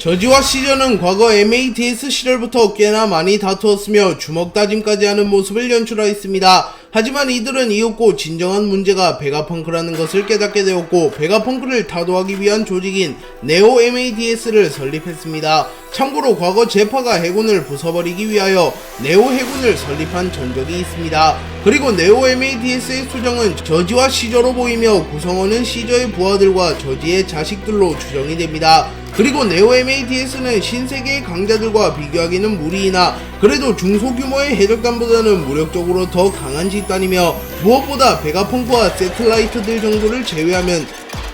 저지와 시저는 과거 MADS 시절부터 꽤나 많이 다투었으며 주먹다짐까지 하는 모습을 연출하였습니다. 하지만 이들은 이윽고 진정한 문제가 베가펑크라는 것을 깨닫게 되었고 베가펑크를 타도하기 위한 조직인 네오 MADS를 설립했습니다. 참고로 과거 제파가 해군을 부숴버리기 위하여 네오 해군을 설립한 전적이 있습니다. 그리고 네오 MADS의 수정은 저지와 시저로 보이며 구성원은 시저의 부하들과 저지의 자식들로 추정이 됩니다. 그리고 네오 MADS는 신세계의 강자들과 비교하기는 무리이나 그래도 중소규모의 해적단보다는 무력적으로 더 강한 집단이며 무엇보다 베가펑크와 세틀라이트들 정도를 제외하면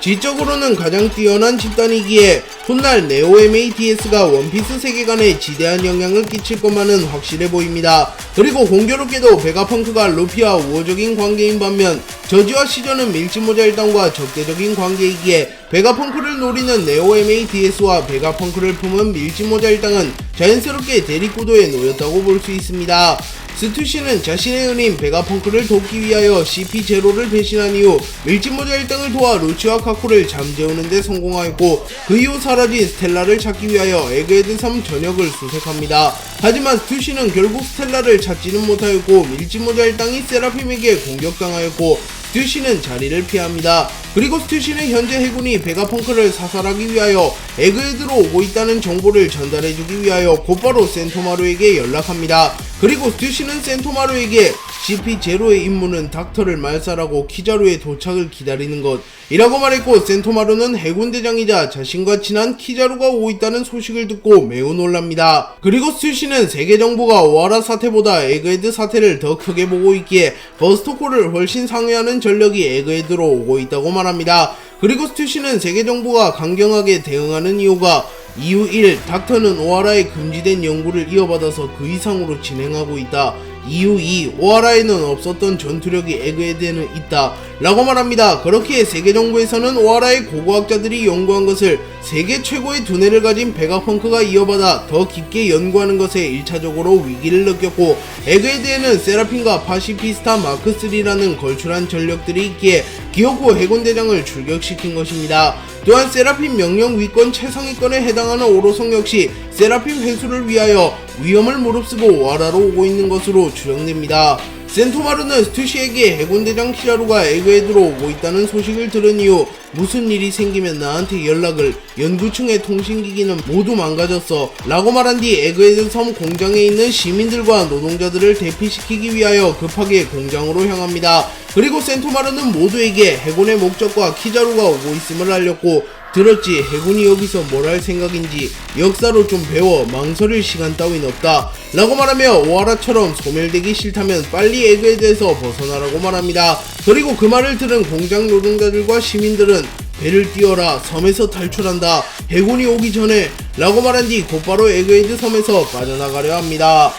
지적으로는 가장 뛰어난 집단이기에 훗날 네오 MADS가 원피스 세계관에 지대한 영향을 끼칠 것만은 확실해 보입니다. 그리고 공교롭게도 베가펑크가 루피와 우호적인 관계인 반면 저지와 시저는 밀짚모자 일당과 적대적인 관계이기에 베가펑크를 노리는 네오 MADS와 베가펑크를 품은 밀짚모자 일당은 자연스럽게 대립구도에 놓였다고 볼 수 있습니다. 스투시는 자신의 은인 베가펑크를 돕기 위하여 CP0를 배신한 이후 밀짚모자 일당을 도와 루치와 카쿠를 잠재우는 데 성공하였고 그 이후 사라진 스텔라를 찾기 위하여 에그헤드 섬 전역을 수색합니다. 하지만 스투시는 결국 스텔라를 찾지는 못하였고 밀짚모자 일당이 세라핌에게 공격당하였고 스투시는 자리를 피합니다. 그리고 스투시는 현재 해군이 베가펑크를 사살하기 위하여 에그헤드로 오고 있다는 정보를 전달해주기 위하여 곧바로 센토마루에게 연락합니다. 그리고 스투시는 센토마루에게 CP0의 임무는 닥터를 말살하고 키자루의 도착을 기다리는 것이라고 말했고 센토마루는 해군대장이자 자신과 친한 키자루가 오고 있다는 소식을 듣고 매우 놀랍니다. 그리고 스투시는 세계정부가 오하라 사태보다 에그헤드 사태를 더 크게 보고 있기에 버스토코를 훨씬 상회하는 전력이 에그헤드로 오고 있다고 말합니다. 그리고 스투시는 세계정부가 강경하게 대응하는 이유가 이유 1. 닥터는 오하라의 금지된 연구를 이어받아서 그 이상으로 진행하고 있다. 이유 2. 오하라에는 없었던 전투력이 에그헤드에는 있다 라고 말합니다. 그렇기에 세계정부에서는 오하라의 고고학자들이 연구한 것을 세계 최고의 두뇌를 가진 베가펑크가 이어받아 더 깊게 연구하는 것에 1차적으로 위기를 느꼈고 에그헤드에는 세라핌과 파시피스타 마크3라는 걸출한 전력들이 있기에 기어코 해군대장을 출격시킨 것입니다. 또한 세라핌 명령 위권 최상위권에 해당하는 오로성 역시 세라핌 회수를 위하여 위험을 무릅쓰고 오하라로 오고 있는 것으로 추정됩니다. 센토마루는 스투시에게 해군대장 키자루가 에그헤드로 오고 있다는 소식을 들은 이후 무슨 일이 생기면 나한테 연락을, 연구층의 통신기기는 모두 망가졌어 라고 말한 뒤 에그헤드 섬 공장에 있는 시민들과 노동자들을 대피시키기 위하여 급하게 공장으로 향합니다. 그리고 센토마루는 모두에게 해군의 목적과 키자루가 오고 있음을 알렸고 들었지? 해군이 여기서 뭘 할 생각인지 역사로 좀 배워. 망설일 시간 따윈 없다 라고 말하며 오하라처럼 소멸되기 싫다면 빨리 에그헤드에서 벗어나라고 말합니다. 그리고 그 말을 들은 공장 노동자들과 시민들은 배를 띄워라, 섬에서 탈출한다, 해군이 오기 전에 라고 말한 뒤 곧바로 에그헤드 섬에서 빠져나가려 합니다.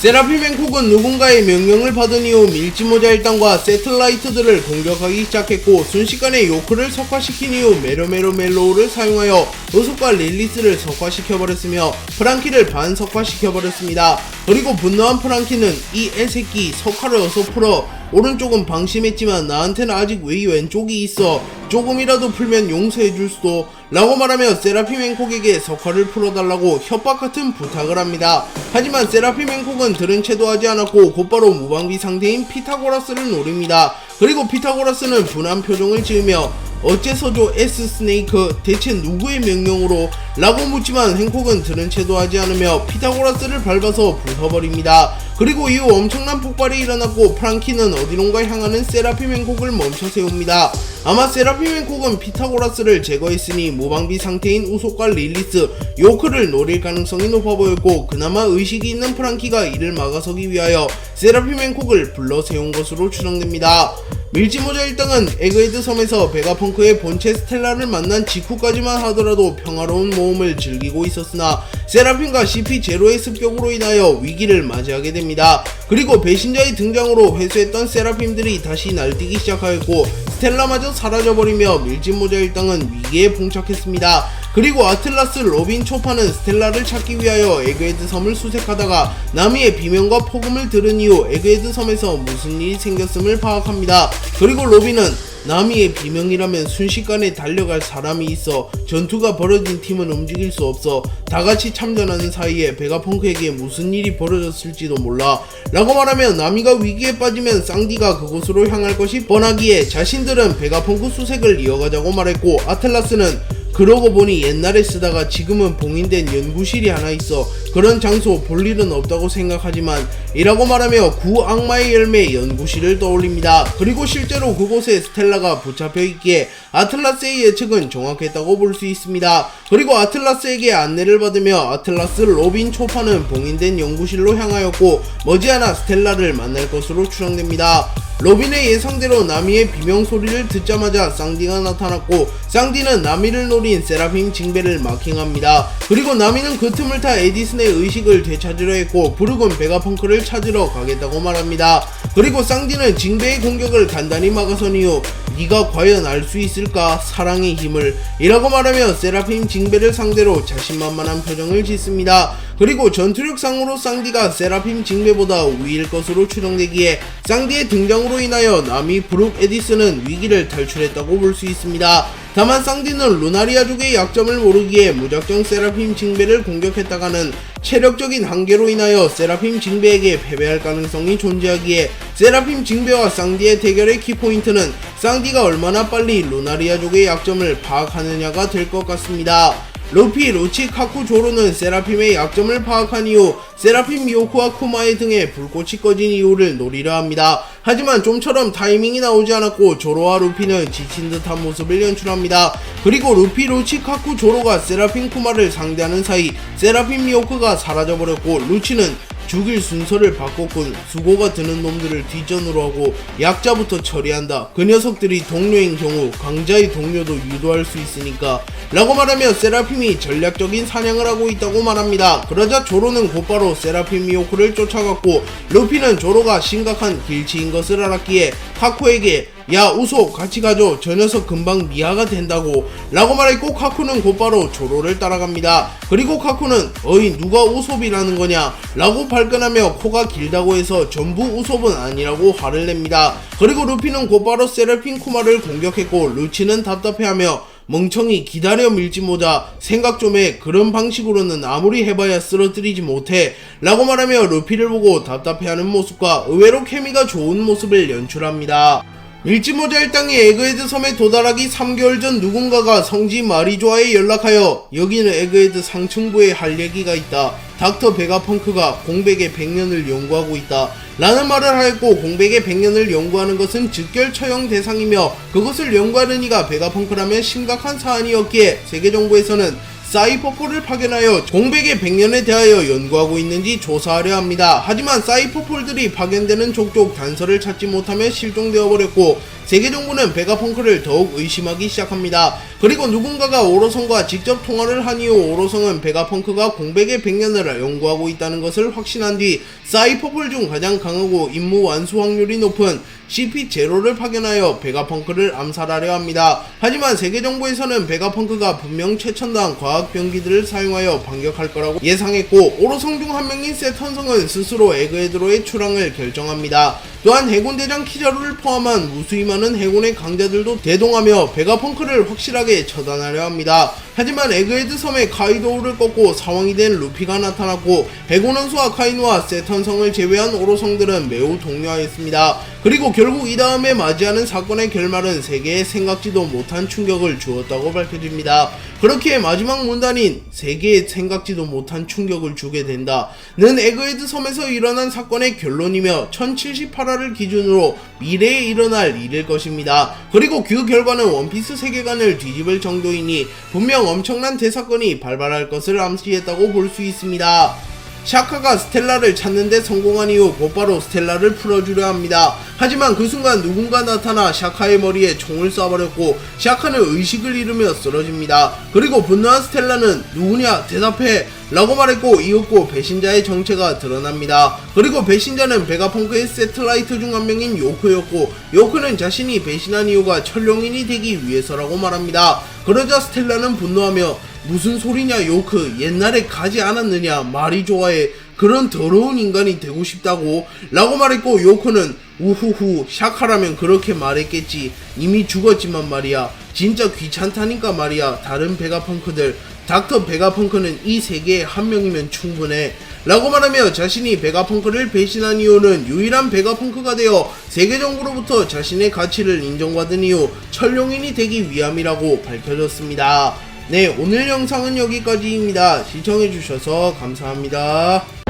세라핌 앵콕은 누군가의 명령을 받은 이후 밀짚모자 일당과 세틀라이트들을 공격하기 시작했고 순식간에 요크를 석화시킨 이후 메로메로멜로우를 사용하여 우속과 릴리스를 석화시켜버렸으며 프랑키를 반석화시켜버렸습니다. 그리고 분노한 프랑키는 이 애새끼 석화를 어서 풀어. 오른쪽은 방심했지만 나한테는 아직 왜 왼쪽이 있어. 조금이라도 풀면 용서해줄 수도 라고 말하며 세라핌 앵콕에게 석화를 풀어달라고 협박같은 부탁을 합니다. 하지만 세라핌 앵콕은 들은 채도 하지 않았고 곧바로 무방비 상대인 피타고라스를 노립니다. 그리고 피타고라스는 분한 표정을 지으며 어째서죠 S 스네이크 대체 누구의 명령으로? 라고 묻지만 헨콕은 들은 채도 하지 않으며 피타고라스를 밟아서 부숴버립니다. 그리고 이후 엄청난 폭발이 일어났고 프랑키는 어디론가 향하는 세라핌 헨콕을 멈춰 세웁니다. 아마 세라핌 헨콕은 피타고라스를 제거했으니 무방비 상태인 우속과 릴리스, 요크를 노릴 가능성이 높아 보였고 그나마 의식이 있는 프랑키가 이를 막아서기 위하여 세라핌 헨콕을 불러 세운 것으로 추정됩니다. 밀짚모자 일당은 에그헤드 섬에서 베가펑크의 본체 스텔라를 만난 직후까지만 하더라도 평화로운 모험을 즐기고 있었으나 세라핌과 CP0의 습격으로 인하여 위기를 맞이하게 됩니다. 그리고 배신자의 등장으로 회수했던 세라핌들이 다시 날뛰기 시작하였고 스텔라마저 사라져버리며 밀짚모자 일당은 위기에 봉착했습니다. 그리고 아틀라스, 로빈, 초파는 스텔라를 찾기 위하여 에그헤드 섬을 수색하다가 나미의 비명과 폭음을 들은 이후 에그헤드 섬에서 무슨 일이 생겼음을 파악합니다. 그리고 로빈은 나미의 비명이라면 순식간에 달려갈 사람이 있어 전투가 벌어진 팀은 움직일 수 없어 다같이 참전하는 사이에 베가펑크에게 무슨 일이 벌어졌을지도 몰라 라고 말하며 나미가 위기에 빠지면 쌍디가 그곳으로 향할 것이 뻔하기에 자신들은 베가펑크 수색을 이어가자고 말했고, 아틀라스는 그러고 보니 옛날에 쓰다가 지금은 봉인된 연구실이 하나 있어 그런 장소 볼 일은 없다고 생각하지만 이라고 말하며 구악마의 열매 연구실을 떠올립니다. 그리고 실제로 그곳에 스텔라가 붙잡혀 있기에 아틀라스의 예측은 정확했다고 볼 수 있습니다. 그리고 아틀라스에게 안내를 받으며 아틀라스, 로빈, 초파는 봉인된 연구실로 향하였고 머지않아 스텔라를 만날 것으로 추정됩니다. 로빈의 예상대로 나미의 비명소리를 듣자마자 쌍디가 나타났고 쌍디는 나미를 노린 세라핌 징베를 마킹합니다. 그리고 나미는 그 틈을 타 에디슨의 의식을 되찾으려 했고 브룩은 베가펑크를 찾으러 가겠다고 말합니다. 그리고 쌍디는 징베의 공격을 간단히 막아선 이후 네가 과연 알 수 있을까 사랑의 힘을 이라고 말하며 세라핌 징베를 상대로 자신만만한 표정을 짓습니다. 그리고 전투력상으로 쌍디가 세라핌 징베보다 우위일 것으로 추정되기에 쌍디의 등장으로 인하여 나미, 브룩, 에디슨은 위기를 탈출했다고 볼 수 있습니다. 다만 쌍디는 루나리아족의 약점을 모르기에 무작정 세라핌 징베를 공격했다가는 체력적인 한계로 인하여 세라핌 징베에게 패배할 가능성이 존재하기에 세라핌 징베와 쌍디의 대결의 키포인트는 쌍디가 얼마나 빨리 루나리아족의 약점을 파악하느냐가 될 것 같습니다. 루피, 루치, 카쿠, 조로는 세라핌의 약점을 파악한 이후 세라핌, 미호쿠와 쿠마의 등에 불꽃이 꺼진 이유를 노리려 합니다. 하지만 좀처럼 타이밍이 나오지 않았고 조로와 루피는 지친 듯한 모습을 연출합니다. 그리고 루피, 루치, 카쿠, 조로가 세라핌, 쿠마를 상대하는 사이 세라핌, 미호쿠가 사라져버렸고 루치는 죽일 순서를 바꿨군. 수고가 드는 놈들을 뒷전으로 하고 약자부터 처리한다. 그 녀석들이 동료인 경우 강자의 동료도 유도할 수 있으니까 라고 말하며 세라핌이 전략적인 사냥을 하고 있다고 말합니다. 그러자 조로는 곧바로 세라핌 미호쿠를 쫓아갔고 루피는 조로가 심각한 길치인 것을 알았기에 카쿠에게 야 우소 같이 가줘 저 녀석 금방 미아가 된다고 라고 말했고 카쿠는 곧바로 조로를 따라갑니다. 그리고 카쿠는 어이 누가 우솝이라는 거냐 라고 발끈하며 코가 길다고 해서 전부 우솝은 아니라고 화를 냅니다. 그리고 루피는 곧바로 세라핌 쿠마를 공격했고 루치는 답답해하며 멍청이 기다려 밀지모자 생각 좀 해 그런 방식으로는 아무리 해봐야 쓰러뜨리지 못해 라고 말하며 루피를 보고 답답해하는 모습과 의외로 케미가 좋은 모습을 연출합니다. 밀지모자 일당이 에그헤드 섬에 도달하기 3개월 전 누군가가 성지 마리조아에 연락하여 여기는 에그헤드 상층부에 할 얘기가 있다. 닥터 베가펑크가 공백의 100년을 연구하고 있다. 라는 말을 하였고 공백의 100년을 연구하는 것은 즉결 처형 대상이며 그것을 연구하는 이가 베가펑크라면 심각한 사안이었기에 세계정부에서는 사이퍼폴을 파견하여 공백의 100년에 대하여 연구하고 있는지 조사하려 합니다. 하지만 사이퍼폴들이 파견되는 족족 단서를 찾지 못하며 실종되어 버렸고 세계정부는 베가펑크를 더욱 의심하기 시작합니다. 그리고 누군가가 오로성과 직접 통화를 한 이후 오로성은 베가펑크가 공백의 100년을 연구하고 있다는 것을 확신한 뒤 사이퍼폴 중 가장 강하고 임무 완수 확률이 높은 CP0를 파견하여 베가펑크를 암살하려 합니다. 하지만 세계정부에서는 베가펑크가 분명 최첨단 과학병기들을 사용하여 반격할 거라고 예상했고 오로성 중 한 명인 세턴성은 스스로 에그헤드로의 출항을 결정합니다. 또한 해군대장 키자루를 포함한 무수히 많은 해군의 강자들도 대동하며 베가펑크를 확실하게 처단하려 합니다. 하지만 에그헤드 섬에 카이도우를 꺾고 사왕이 된 루피가 나타났고 해군원수와 카이누와 세턴성을 제외한 오로성들은 매우 동요하였습니다. 그리고 결국 이 다음에 맞이하는 사건의 결말은 세계에 생각지도 못한 충격을 주었다고 밝혀집니다. 그렇기에 마지막 문단인 세계에 생각지도 못한 충격을 주게 된다 는 에그헤드 섬에서 일어난 사건의 결론이며 1078화를 기준으로 미래에 일어날 일일 것입니다. 그리고 그 결과는 원피스 세계관을 뒤집을 정도이니 분명 엄청난 대사건이 발발할 것을 암시했다고 볼 수 있습니다. 샤카가 스텔라를 찾는데 성공한 이후 곧바로 스텔라를 풀어주려 합니다. 하지만 그 순간 누군가 나타나 샤카의 머리에 총을 쏴버렸고 샤카는 의식을 잃으며 쓰러집니다. 그리고 분노한 스텔라는 누구냐 대답해 라고 말했고 이윽고 배신자의 정체가 드러납니다. 그리고 배신자는 베가펑크의 세틀라이트 중 한 명인 요코였고 요코는 자신이 배신한 이유가 천룡인이 되기 위해서라고 말합니다. 그러자 스텔라는 분노하며 무슨 소리냐 요크, 옛날에 가지 않았느냐, 말이 좋아해, 그런 더러운 인간이 되고 싶다고? 라고 말했고, 요크는 우후후, 샤카라면 그렇게 말했겠지. 이미 죽었지만 말이야, 진짜 귀찮다니까 말이야. 다른 베가펑크들, 닥터 베가펑크는 이 세계에 한 명이면 충분해. 라고 말하며 자신이 베가펑크를 배신한 이유는 유일한 베가펑크가 되어 세계정부로부터 자신의 가치를 인정받은 이후 천룡인이 되기 위함이라고 밝혀졌습니다. 네, 오늘 영상은 여기까지입니다. 시청해주셔서 감사합니다.